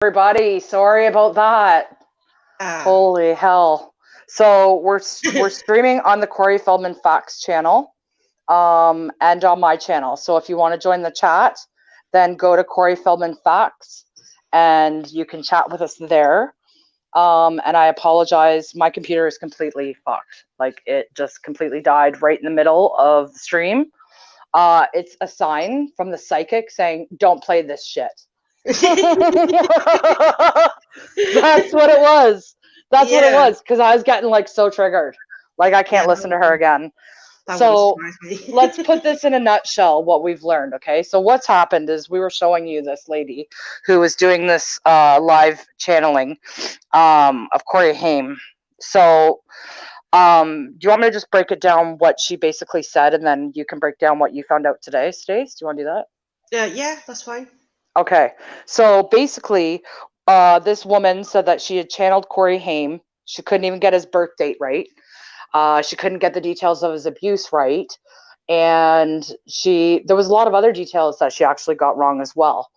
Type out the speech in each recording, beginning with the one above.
Everybody, sorry about that. Holy hell. So we're streaming on the Corey Feldman Facts channel and on my channel. So if you want to join the chat, then go to Corey Feldman Facts and you can chat with us there. And I apologize, my computer is completely fucked. Like, it just completely died right in the middle of the stream. It's a sign from the psychic saying, don't play this shit. That's what it was. That's what it was, because I was getting like so triggered. Like, I can't listen to her again. So let's put this in a nutshell, what we've learned, okay? So what's happened is we were showing you this lady who was doing this live channeling of Corey Haim. So do you want me to just break it down what she basically said, and then you can break down what you found out today, Stace? Do you want to do that? Yeah, that's fine. Okay. So basically, this woman said that she had channeled Corey Haim. She couldn't even get his birth date right. She couldn't get the details of his abuse right. And there was a lot of other details that she actually got wrong as well.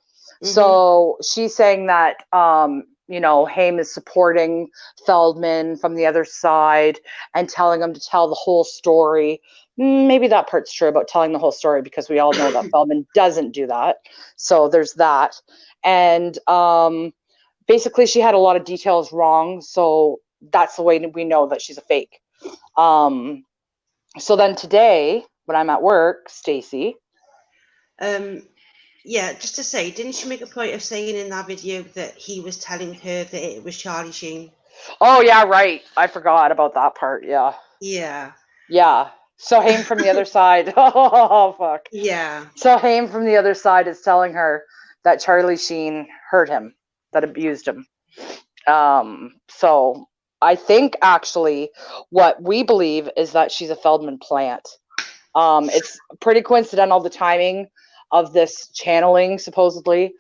Mm-hmm. So she's saying that, Haim is supporting Feldman from the other side and telling him to tell the whole story. Maybe that part's true about telling the whole story, because we all know that Feldman doesn't do that. So there's that. And basically she had a lot of details wrong. So that's the way we know that she's a fake. So then today, when I'm at work, Stacy. Yeah, just to say, didn't she make a point of saying in that video that he was telling her that it was Charlie Sheen? Oh, yeah, right. I forgot about that part. Yeah. Yeah. Yeah. So Haim from the other side. Oh, fuck. Yeah. So Haim from the other side is telling her that Charlie Sheen hurt him, that abused him. So I think actually what we believe is that she's a Feldman plant. It's pretty coincidental, the timing of this channeling, supposedly.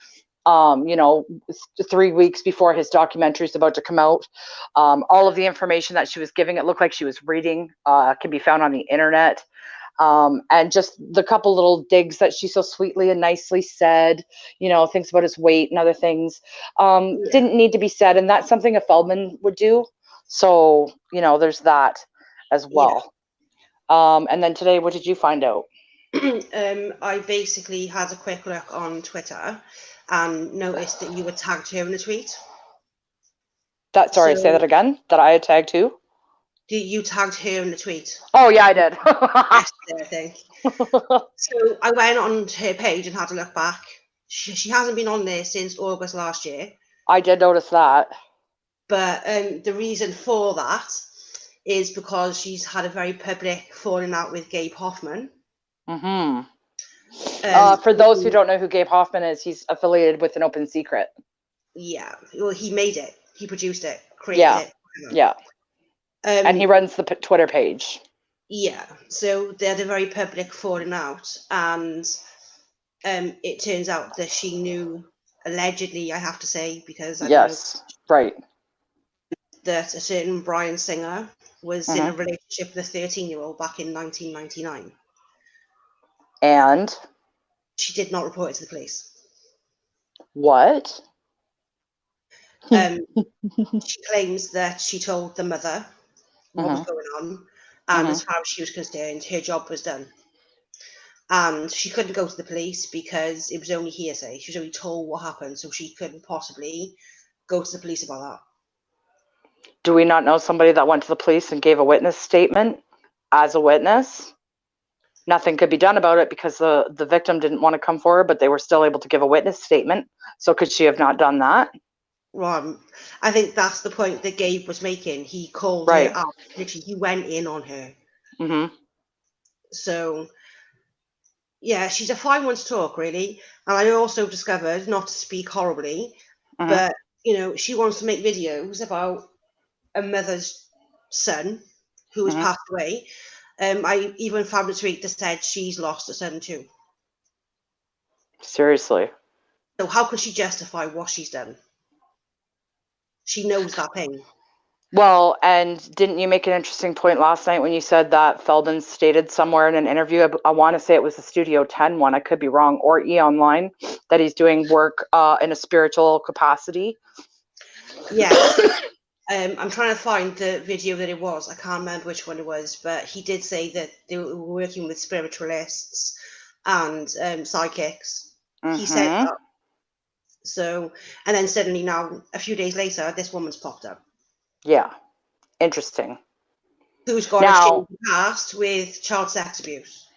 3 weeks before his documentary is about to come out. All of the information that she was giving, it looked like she was reading, can be found on the internet. And just the couple little digs that she so sweetly and nicely said, things about his weight and other things, didn't need to be said. And that's something a Feldman would do. So, there's that as well. Yeah. And then today, what did you find out? I basically had a quick look on Twitter and noticed that you were tagged her in a tweet. Sorry, say that again? That I had tagged who? You tagged her in the tweet. Oh, yeah, I did. Yesterday, I think. So I went on her page and had a look back. She hasn't been on there since August last year. I did notice that. But the reason for that is because she's had a very public falling out with Gabe Hoffman. Mm-hmm. For those who don't know who Gabe Hoffman is, he's affiliated with An Open Secret. Yeah. Well, he made it. He produced it, created it. Yeah. And he runs the Twitter page. Yeah. So they had a very public falling out. And it turns out that she knew, allegedly, I have to say, because I don't know. Right. That a certain Bryan Singer was in a relationship with a 13-year-old back in 1999. And? She did not report it to the police. What? She claims that she told the mother what was going on, and as far as she was concerned, her job was done. And she couldn't go to the police because it was only hearsay. She was only told what happened, so she couldn't possibly go to the police about that. Do we not know somebody that went to the police and gave a witness statement as a witness? Nothing could be done about it because the victim didn't want to come forward, but they were still able to give a witness statement. So could she have not done that? Well, I think that's the point that Gabe was making. He called her out. Literally, he went in on her. Mm-hmm. So, yeah, she's a fine one to talk, really. And I also discovered, not to speak horribly, but, she wants to make videos about a mother's son who has passed away. I even found a tweet that said she's lost a son too. Seriously. So how could she justify what she's done? She knows that pain. Well, and didn't you make an interesting point last night when you said that Feldman stated somewhere in an interview, I want to say it was the Studio 10 one, I could be wrong, or E! Online, that he's doing work in a spiritual capacity? Yes. I'm trying to find the video that it was. I can't remember which one it was, but he did say that they were working with spiritualists and psychics. He said that. So, and then suddenly now, a few days later, this woman's popped up. Yeah. Interesting. Who's got a shady past with child sex abuse.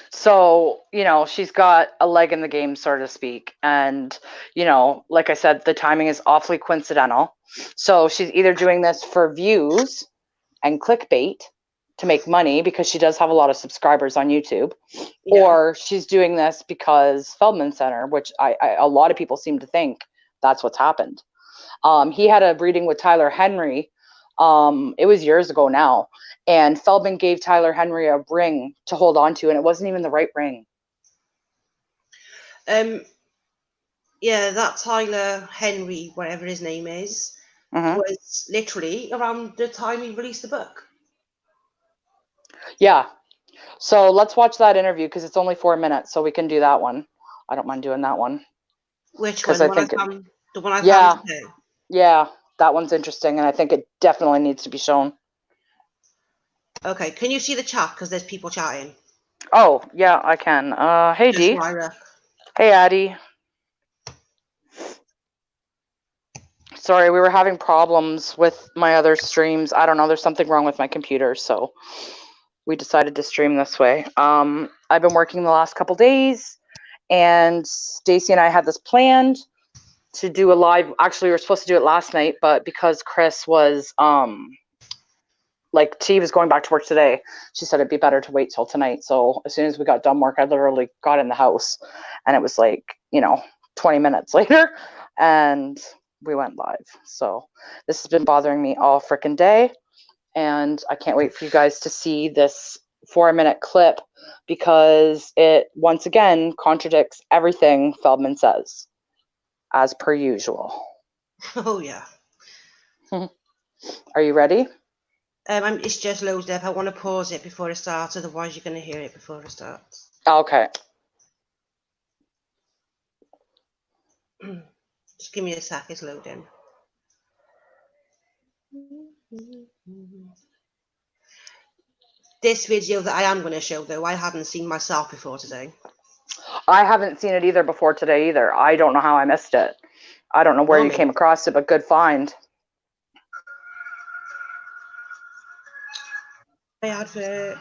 So, you know, she's got a leg in the game, so to speak. And, you know, like I said, the timing is awfully coincidental. So she's either doing this for views and clickbait to make money because she does have a lot of subscribers on YouTube, or she's doing this because Feldman Center, which a lot of people seem to think that's what's happened. He had a reading with Tyler Henry. It was years ago now. And Feldman gave Tyler Henry a ring to hold on to, and it wasn't even the right ring. Yeah, that Tyler Henry, whatever his name is, was literally around the time he released the book. Yeah. So let's watch that interview because it's only 4 minutes, so we can do that one. I don't mind doing that one. Which one? The one I found today? Yeah, that one's interesting, and I think it definitely needs to be shown. Okay, can you see the chat? Because there's people chatting. Oh, yeah, I can. Hey, Dee. Hey, Addie. Sorry, we were having problems with my other streams. I don't know, there's something wrong with my computer, so we decided to stream this way. I've been working the last couple days, and Stacy and I had this planned to do a live. Actually, we were supposed to do it last night, but because Chris was she was going back to work today, she said it'd be better to wait till tonight. So as soon as we got done work, I literally got in the house, and it was 20 minutes later, and we went live. So this has been bothering me all freaking day, and I can't wait for you guys to see this 4-minute clip because it once again contradicts everything Feldman says, as per usual. Oh yeah. Are you ready? It's just loaded up. I want to pause it before it starts, otherwise you're going to hear it before it starts. Okay. Just give me a sec, it's loading. This video that I am going to show, though, I hadn't seen myself before today. I haven't seen it either before today either. I don't know how I missed it. I don't know where you came across it, but good find. My advert.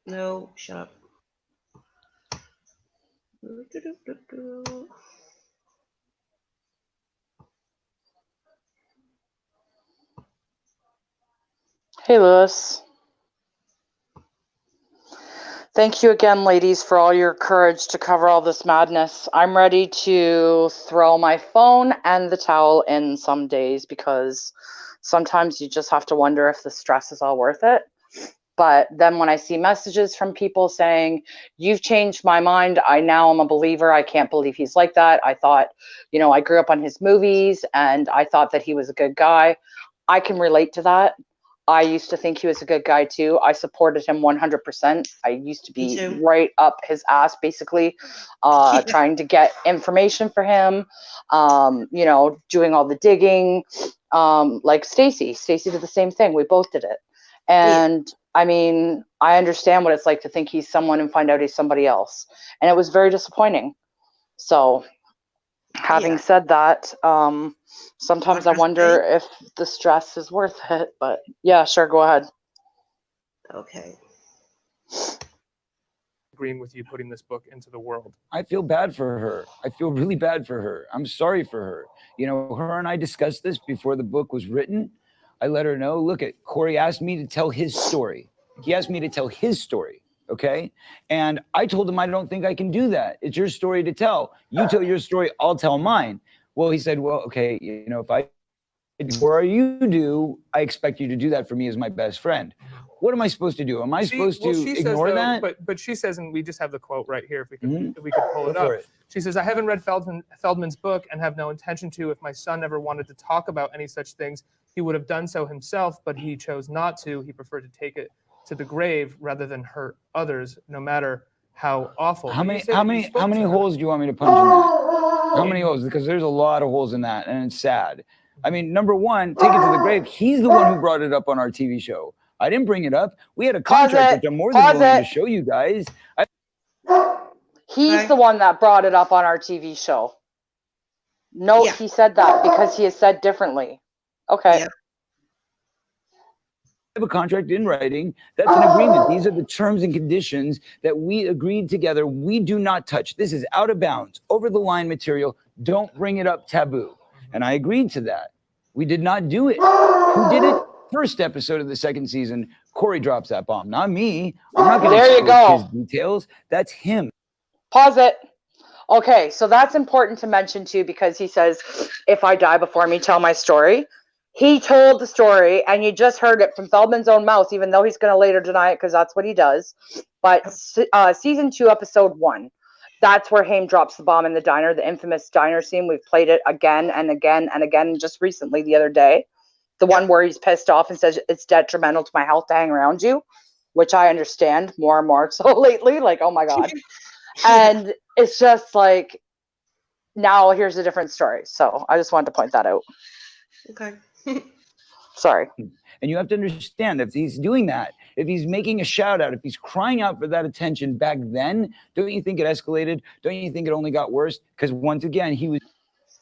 No, shut up. Hey, Lewis. Thank you again, ladies, for all your courage to cover all this madness. I'm ready to throw my phone and the towel in some days because sometimes you just have to wonder if the stress is all worth it. But then when I see messages from people saying, you've changed my mind, now I'm a believer, I can't believe he's like that. I thought, I grew up on his movies and I thought that he was a good guy. I can relate to that. I used to think he was a good guy too. I supported him 100%. I used to be right up his ass, basically, trying to get information for him, doing all the digging. Like Stacy did the same thing. We both did it. And I mean, I understand what it's like to think he's someone and find out he's somebody else. And it was very disappointing. So having said that, sometimes I wonder if the stress is worth it, but yeah, sure. Go ahead. Okay. Agreeing with you putting this book into the world. I feel bad for her. I feel really bad for her. I'm sorry for her. Her and I discussed this before the book was written. I let her know, look, Corey asked me to tell his story. He asked me to tell his story. Okay. And I told him, I don't think I can do that. It's your story to tell. You tell your story, I'll tell mine. Well, he said, well, okay, if I, or you do, I expect you to do that for me as my best friend. What am I supposed to do? Am I supposed to ignore that? But she says, and we just have the quote right here. If we could pull it up. She says, "I haven't read Feldman's book and have no intention to. If my son ever wanted to talk about any such things, he would have done so himself, but he chose not to. He preferred to take it to the grave rather than hurt others, no matter how awful." How many holes do you want me to punch in that? How many holes? Because there's a lot of holes in that, and it's sad. I mean, number one, take it to the grave. He's the one who brought it up on our TV show. I didn't bring it up. We had a contract, which I'm more than willing to show you guys. He's the one that brought it up on our TV show. No, he said that because he has said differently. Okay. Yeah. I have a contract in writing. That's an agreement. These are the terms and conditions that we agreed together. We do not touch. This is out of bounds, over the line material. Don't bring it up, taboo. And I agreed to that. We did not do it. Who did it? First episode of the second season, Corey drops that bomb. Not me. I'm not going to expose his details. That's him. Pause it. Okay, so that's important to mention too, because he says, if I die before me, tell my story. He told the story, and you just heard it from Feldman's own mouth, even though he's going to later deny it because that's what he does. But season 2, episode 1, that's where Haim drops the bomb in the diner, the infamous diner scene. We've played it again and again and again, just recently the other day. The one where he's pissed off and says it's detrimental to my health to hang around you, which I understand more and more so lately. Like, oh my God. And it's just like, now here's a different story. So I just wanted to point that out. Okay. Sorry. And you have to understand that if he's doing that, if he's making a shout out, if he's crying out for that attention back then, don't you think it escalated? Don't you think it only got worse? Because once again, he was.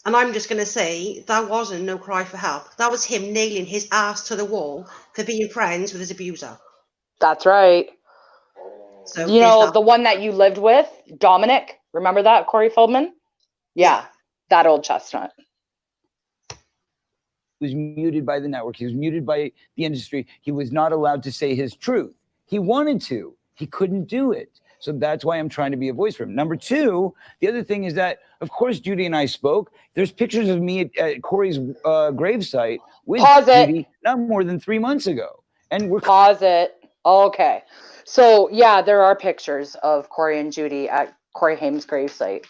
And I'm just going to say, that wasn't no cry for help. That was him nailing his ass to the wall for being friends with his abuser. That's right. So you know, the one that you lived with, Dominic, remember that, Corey Feldman? Yeah, that old chestnut. He was muted by the network. He was muted by the industry. He was not allowed to say his truth. He wanted to. He couldn't do it. So that's why I'm trying to be a voice for him. Number two, the other thing is that, of course, Judy and I spoke. There's pictures of me at Corey's gravesite with Judy not more than 3 months ago. And we're Pause it. Okay. So, yeah, there are pictures of Corey and Judy at Corey Haim's gravesite.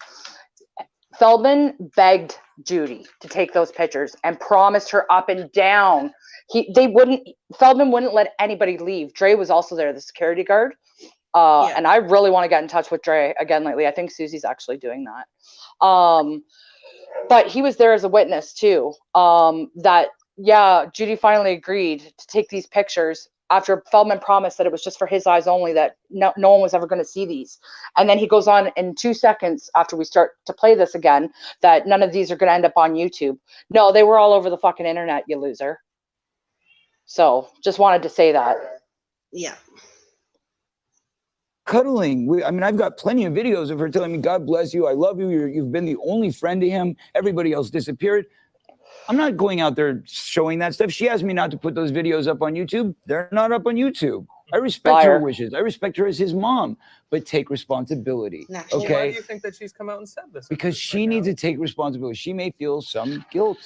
Feldman begged Judy to take those pictures and promised her up and down. Feldman wouldn't let anybody leave. Dre was also there, the security guard. And I really want to get in touch with Dre again lately. I think Susie's actually doing that. But he was there as a witness too. Judy finally agreed to take these pictures after Feldman promised that it was just for his eyes only, that no one was ever going to see these. And then he goes on in 2 seconds after we start to play this again, that none of these are going to end up on YouTube. No, they were all over the fucking internet, you loser. So just wanted to say that. Yeah. Cuddling. I've got plenty of videos of her telling me, God bless you, I love you, you've been the only friend to him, everybody else disappeared. I'm not going out there showing that stuff. She asked me not to put those videos up on YouTube. They're not up on YouTube. I respect her wishes. I respect her as his mom, but take responsibility. Okay. Why do you think that she's come out and said this? Because she needs to take responsibility. She may feel some guilt,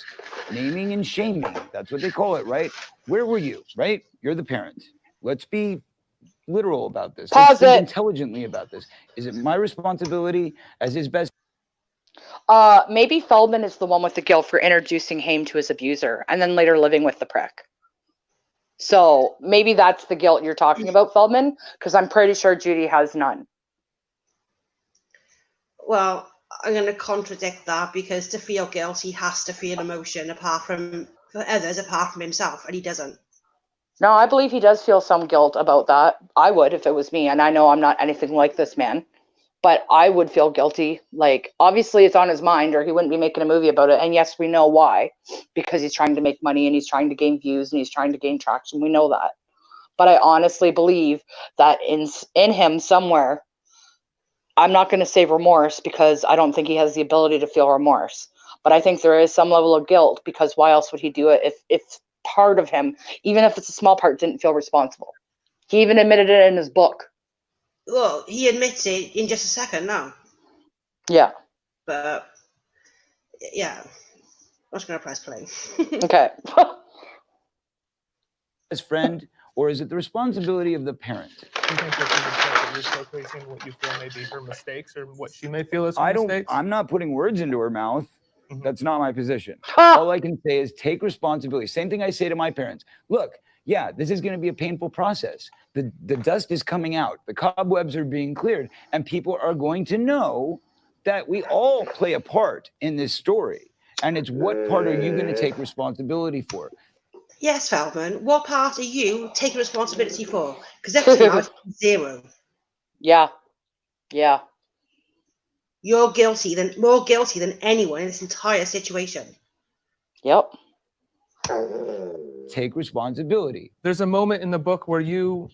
naming and shaming. That's what they call it, right? Where were you, right? You're the parent. Let's be literal about this. Let's think intelligently about this. Is it my responsibility as his best? Maybe Feldman is the one with the guilt for introducing Haim to his abuser and then later living with the prick. So maybe that's the guilt you're talking about, Feldman, because I'm pretty sure Judy has none. Well, I'm going to contradict that, because to feel guilt, he has to feel emotion for others apart from himself, and he doesn't. No, I believe he does feel some guilt about that. I would if it was me, and I know I'm not anything like this man. But I would feel guilty. Like, obviously it's on his mind or he wouldn't be making a movie about it. And yes, we know why. Because he's trying to make money and he's trying to gain views and he's trying to gain traction. We know that. But I honestly believe that in him somewhere, I'm not going to say remorse because I don't think he has the ability to feel remorse. But I think there is some level of guilt, because why else would he do it if part of him, even if it's a small part, didn't feel responsible? He even admitted it in his book. Well, he admits it in just a second now. Yeah. But, yeah. I'm just going to press play. Okay. His friend or is it the responsibility of the parent? Do you think that you would say that you're showcasing what you feel may be her mistakes or what she may feel as her mistakes? I'm not putting words into her mouth. Mhm. That's not my position. All I can say is take responsibility. Same thing I say to my parents. Look, yeah, this is going to be a painful process. The dust is coming out. The cobwebs are being cleared. And people are going to know that we all play a part in this story. And it's what part are you going to take responsibility for? Yes, Feldman. What part are you taking responsibility for? Because up to now, it's 0. Yeah. Yeah. You're more guilty than anyone in this entire situation. Yep. Take responsibility. There's a moment in the book where you,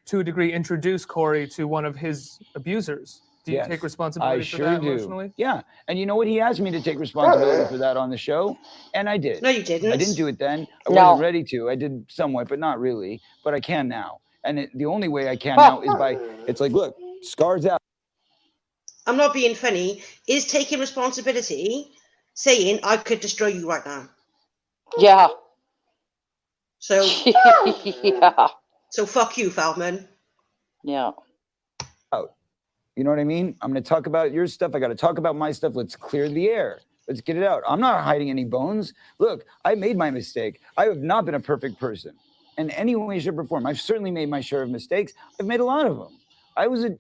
to a degree, introduce Corey to one of his abusers. Do you take responsibility for that emotionally? Yeah. And you know what? He asked me to take responsibility for that on the show, and I did. No, you didn't. I didn't do it then. I wasn't ready to. I did somewhat, but not really. But I can now. And the only way I can now is by, it's like, look, scars out. I'm not being funny. Is taking responsibility saying I could destroy you right now? Yeah. So, yeah. So fuck you, Feldman. Yeah. You know what I mean? I'm going to talk about your stuff. I got to talk about my stuff. Let's clear the air. Let's get it out. I'm not hiding any bones. Look, I made my mistake. I have not been a perfect person in any way, shape, or form. I've certainly made my share of mistakes. I've made a lot of them. I was an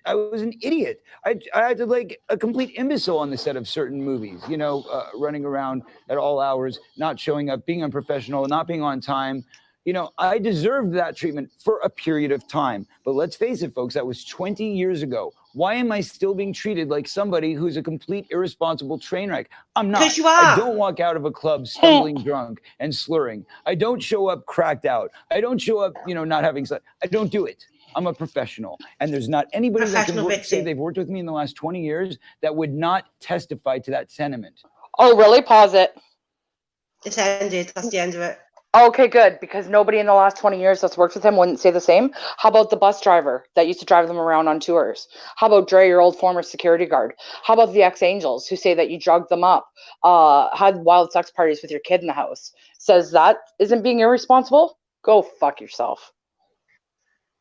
idiot. I acted like a complete imbecile on the set of certain movies, you know, running around at all hours, not showing up, being unprofessional, not being on time. You know, I deserved that treatment for a period of time. But let's face it, folks, that was 20 years ago. Why am I still being treated like somebody who's a complete irresponsible train wreck? I'm not. Because you are. I don't walk out of a club stumbling drunk and slurring. I don't show up cracked out. I don't show up, you know, not having sex. I don't do it. I'm a professional. And there's not anybody that can say they've worked with me in the last 20 years that would not testify to that sentiment. Oh, really? Pause it. It's ended. That's the end of it. Okay, good, because nobody in the last 20 years that's worked with him wouldn't say the same. How about the bus driver that used to drive them around on tours? How about Dre, your old former security guard? How about the ex-Angels who say that you drugged them up, had wild sex parties with your kid in the house? Says that isn't being irresponsible? Go fuck yourself.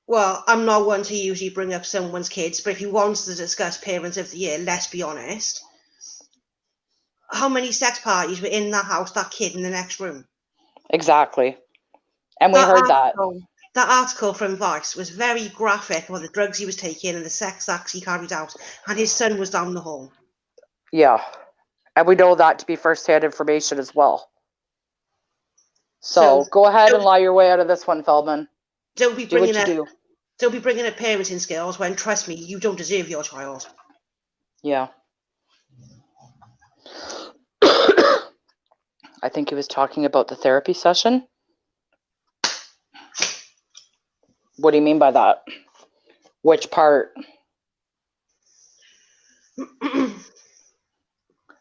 Well, I'm not one to usually bring up someone's kids, but if you want to discuss Parents of the Year, let's be honest. How many sex parties were in that house, that kid in the next room? Exactly. And we heard that. That article from Vice was very graphic about the drugs he was taking and the sex acts he carried out, and his son was down the hall. Yeah. And we know that to be first-hand information as well. So go ahead and lie your way out of this one, Feldman. Don't be bringing up parenting skills when, trust me, you don't deserve your child. Yeah. I think he was talking about the therapy session. What do you mean by that? Which part? There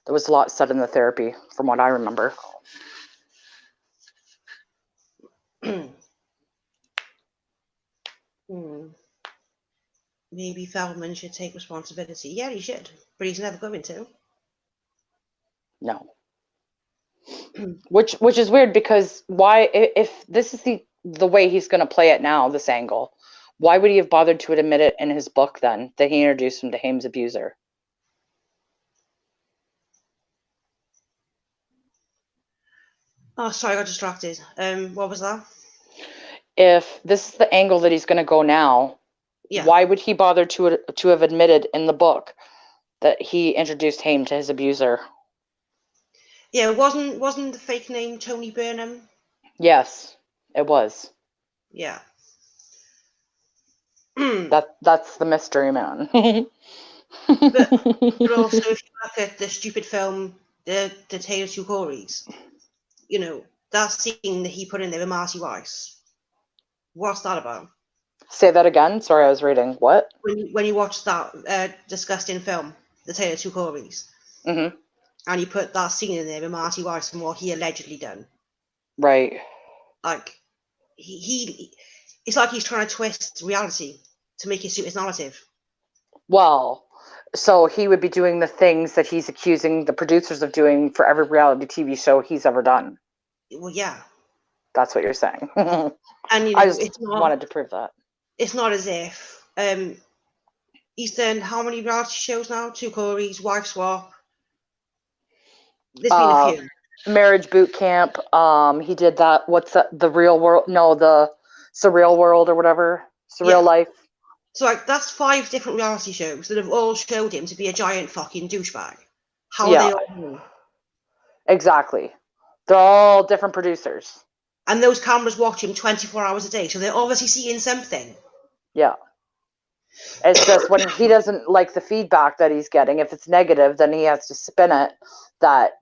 was a lot said in the therapy, from what I remember. Maybe Feldman should take responsibility. Yeah, he should, but he's never going to. No. Which is weird, because why, if this is the way he's going to play it now, this angle, why would he have bothered to admit it in his book then, that he introduced him to Haim's abuser? Oh, sorry, I got distracted. What was that? If this is the angle that he's going to go now, why would he bother to have admitted in the book that he introduced Haim to his abuser? Yeah, wasn't the fake name Tony Burnham? Yes, it was. Yeah. That's the mystery man. but also, if you look at the stupid film, the Tale of Two Corys, you know, that scene that he put in there with Marty Weiss, what's that about? Say that again. Sorry, I was reading. What? When you watch that disgusting film, The Tale of Two Corys, and you put that scene in there with Marty Weiss and what he allegedly done. Right. Like, it's like he's trying to twist reality to make it suit his narrative. Well, so he would be doing the things that he's accusing the producers of doing for every reality TV show he's ever done. Well, yeah. That's what you're saying. And I just wanted to prove that. It's not as if he's done how many reality shows now? 2 Corys, Wife Swap. There's been a few. Marriage Boot Camp. He did that. What's that? The Real World? No, the Surreal World or whatever. Surreal Life. So like that's 5 different reality shows that have all showed him to be a giant fucking douchebag. How are they all new? Exactly. They're all different producers. And those cameras watch him 24 hours a day, so they're obviously seeing something. Yeah. It's just when he doesn't like the feedback that he's getting, if it's negative, then he has to spin it that,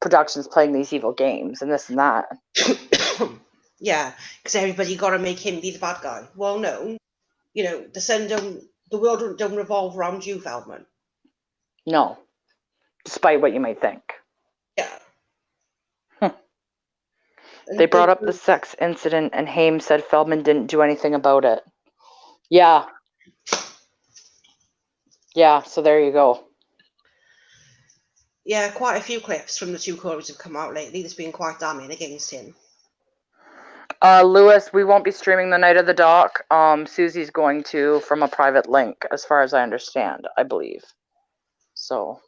production's playing these evil games and this and that. Yeah, because everybody got to make him be the bad guy. Well, no. The world don't revolve around you, Feldman. No. Despite what you may think. Yeah. They brought up the sex incident and Haim said Feldman didn't do anything about it. Yeah. Yeah, so there you go. Yeah, quite a few clips from the 2 Corys have come out lately that's been quite damning against him. Lewis, we won't be streaming the night of the doc. Susie's going to from a private link, as far as I understand, I believe. So.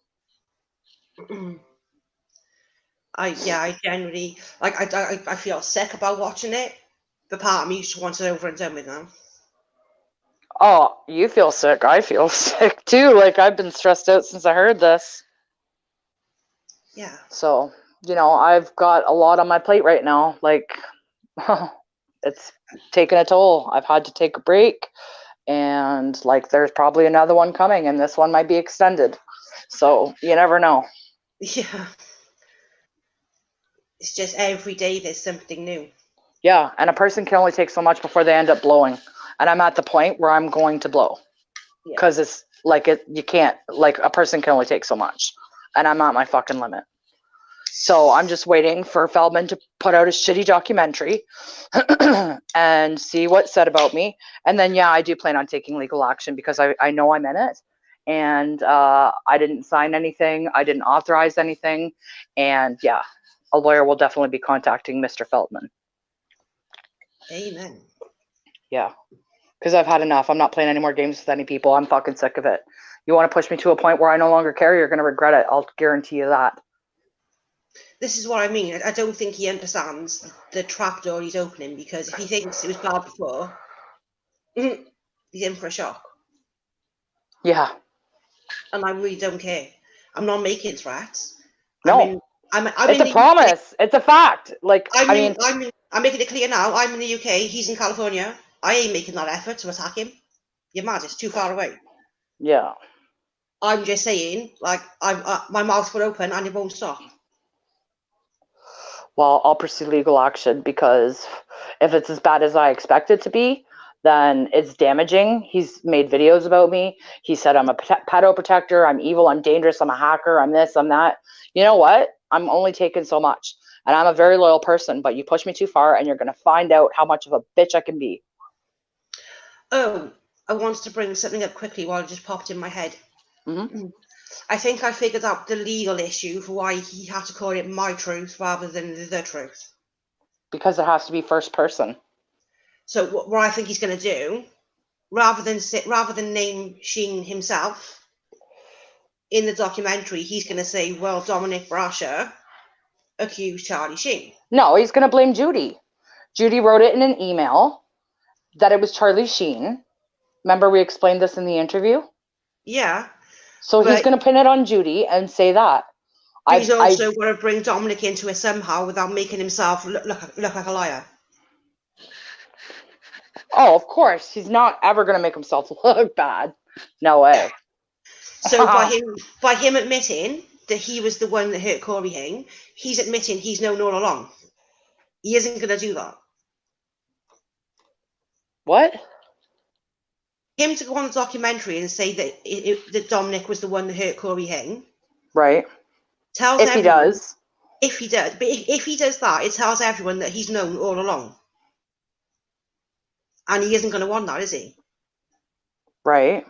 I generally I feel sick about watching it, but part of me just wants it over and done with now. Oh, you feel sick. I feel sick too. Like I've been stressed out since I heard this. Yeah. So, I've got a lot on my plate right now. Like, it's taken a toll. I've had to take a break, and there's probably another one coming, and this one might be extended. So you never know. Yeah. It's just every day there's something new. Yeah, and a person can only take so much before they end up blowing. And I'm at the point where I'm going to blow. Because it's you can't, a person can only take so much. And I'm at my fucking limit. So I'm just waiting for Feldman to put out a shitty documentary and see what's said about me. And then, I do plan on taking legal action because I know I'm in it. And I didn't sign anything. I didn't authorize anything. And, a lawyer will definitely be contacting Mr. Feldman. Amen. Yeah. Because I've had enough. I'm not playing any more games with any people. I'm fucking sick of it. You want to push me to a point where I no longer care, you're going to regret it. I'll guarantee you that. This is what I mean. I don't think he understands the trapdoor he's opening, because if he thinks it was bad before, he's in for a shock. Yeah. And I really don't care. I'm not making threats. No. I'm it's a promise. It's a fact. I'm making it clear now. I'm in the UK. He's in California. I ain't making that effort to attack him. You're mad. It's too far away. Yeah. I'm just saying, my mouth will open and it won't stop. Well, I'll pursue legal action because if it's as bad as I expect it to be, then it's damaging. He's made videos about me. He said I'm a pedo protector. I'm evil. I'm dangerous. I'm a hacker. I'm this. I'm that. You know what? I'm only taking so much. And I'm a very loyal person, but you push me too far and you're going to find out how much of a bitch I can be. Oh, I wanted to bring something up quickly while it just popped in my head. Mm-hmm. I think I figured out the legal issue for why he had to call it my truth rather than the truth. Because it has to be first person. So what I think he's going to do, rather than name Sheen himself in the documentary, he's going to say, well, Dominic Brasher accused Charlie Sheen. No, he's going to blame Judy. Judy wrote it in an email that it was Charlie Sheen. Remember we explained this in the interview? Yeah. So he's going to pin it on Judy and say that. He's also going to bring Dominic into it somehow without making himself look like a liar. Oh, of course. He's not ever going to make himself look bad. No way. So by him admitting that he was the one that hurt Corey Haim, he's admitting he's known all along. He isn't going to do that. What? Him to go on the documentary and say that Dominic was the one that hurt Corey Haim. Right. Tells if everyone, he does. If he does. But if he does that, it tells everyone that he's known all along. And he isn't going to want that, is he? Right.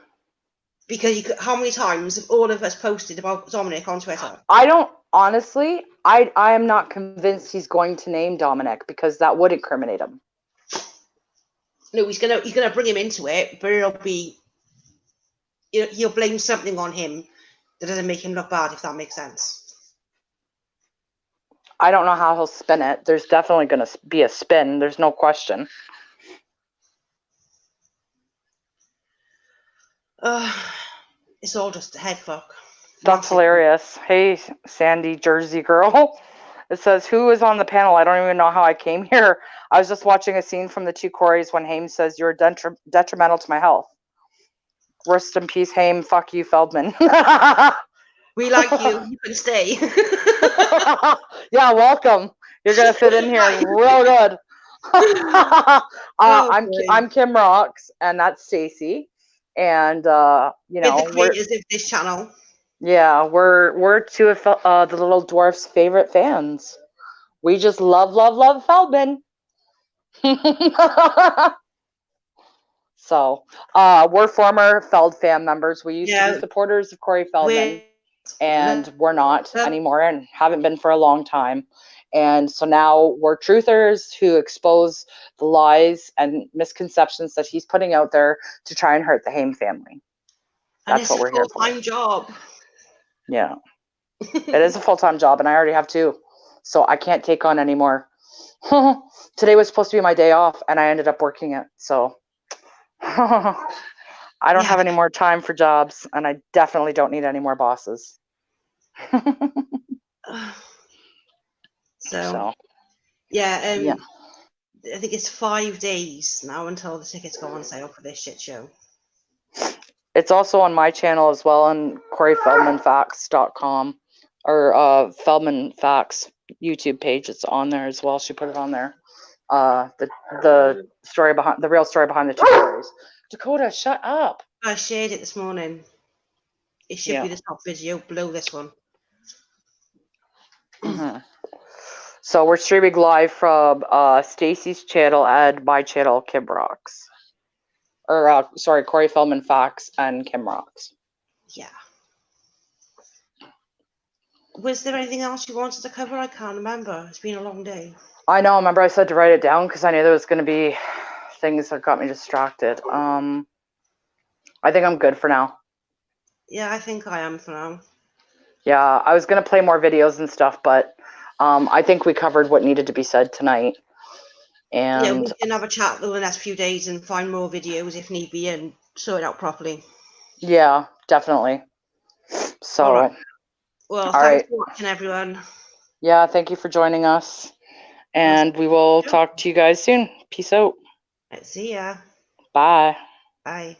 Because how many times have all of us posted about Dominic on Twitter? I don't honestly. I am not convinced he's going to name Dominic because that would incriminate him. No, he's gonna bring him into it, but it'll be he'll blame something on him that doesn't make him look bad, if that makes sense. I don't know how he'll spin it. There's definitely going to be a spin. There's no question. It's all just a head fuck. That's hilarious. Hey, Sandy Jersey girl. It says, who is on the panel? I don't even know how I came here. I was just watching a scene from the two Corys when Haim says, you're detrimental to my health. Rest in peace, Haim. Fuck you, Feldman. We like you. You can stay. Yeah, welcome. You're going to fit in here real good. I'm Kim Rocks, and that's Stacy. And, you know, the creators of this channel. Yeah, we're two of the Little Dwarf's favorite fans. We just love Feldman. So, we're former Feld fan members. We used to be supporters of Corey Feldman, and we're not anymore and haven't been for a long time. And so now we're truthers who expose the lies and misconceptions that he's putting out there to try and hurt the Haim family. That's what we're here for. It's a full-time job. Yeah, it is a full-time job, and I already have two, so I can't take on anymore. Today was supposed to be my day off, and I ended up working it, so I don't have any more time for jobs, and I definitely don't need any more bosses. So, I think it's 5 days now until the tickets go on sale for this shit show. It's also on my channel as well, on CoreyFeldmanFacts.com or Feldman Facts YouTube page. It's on there as well. She put it on there. The story behind the real story behind the two stories. Dakota, shut up. I shared it this morning. It should be the top video below this one. Mm-hmm. So we're streaming live from Stacy's channel and my channel, Kim Rocks. Or, sorry, Corey Feldman Facts and Kim Rocks. Yeah. Was there anything else you wanted to cover? I can't remember. It's been a long day. I know. Remember I said to write it down because I knew there was going to be things that got me distracted. I think I'm good for now. Yeah, I think I am for now. Yeah, I was going to play more videos and stuff, but I think we covered what needed to be said tonight. And we can have a chat over the next few days and find more videos if need be and sort it out properly. Yeah, definitely. So, all right. Well, thanks for watching, everyone. Yeah, thank you for joining us. And we will talk to you guys soon. Peace out. See ya. Bye. Bye.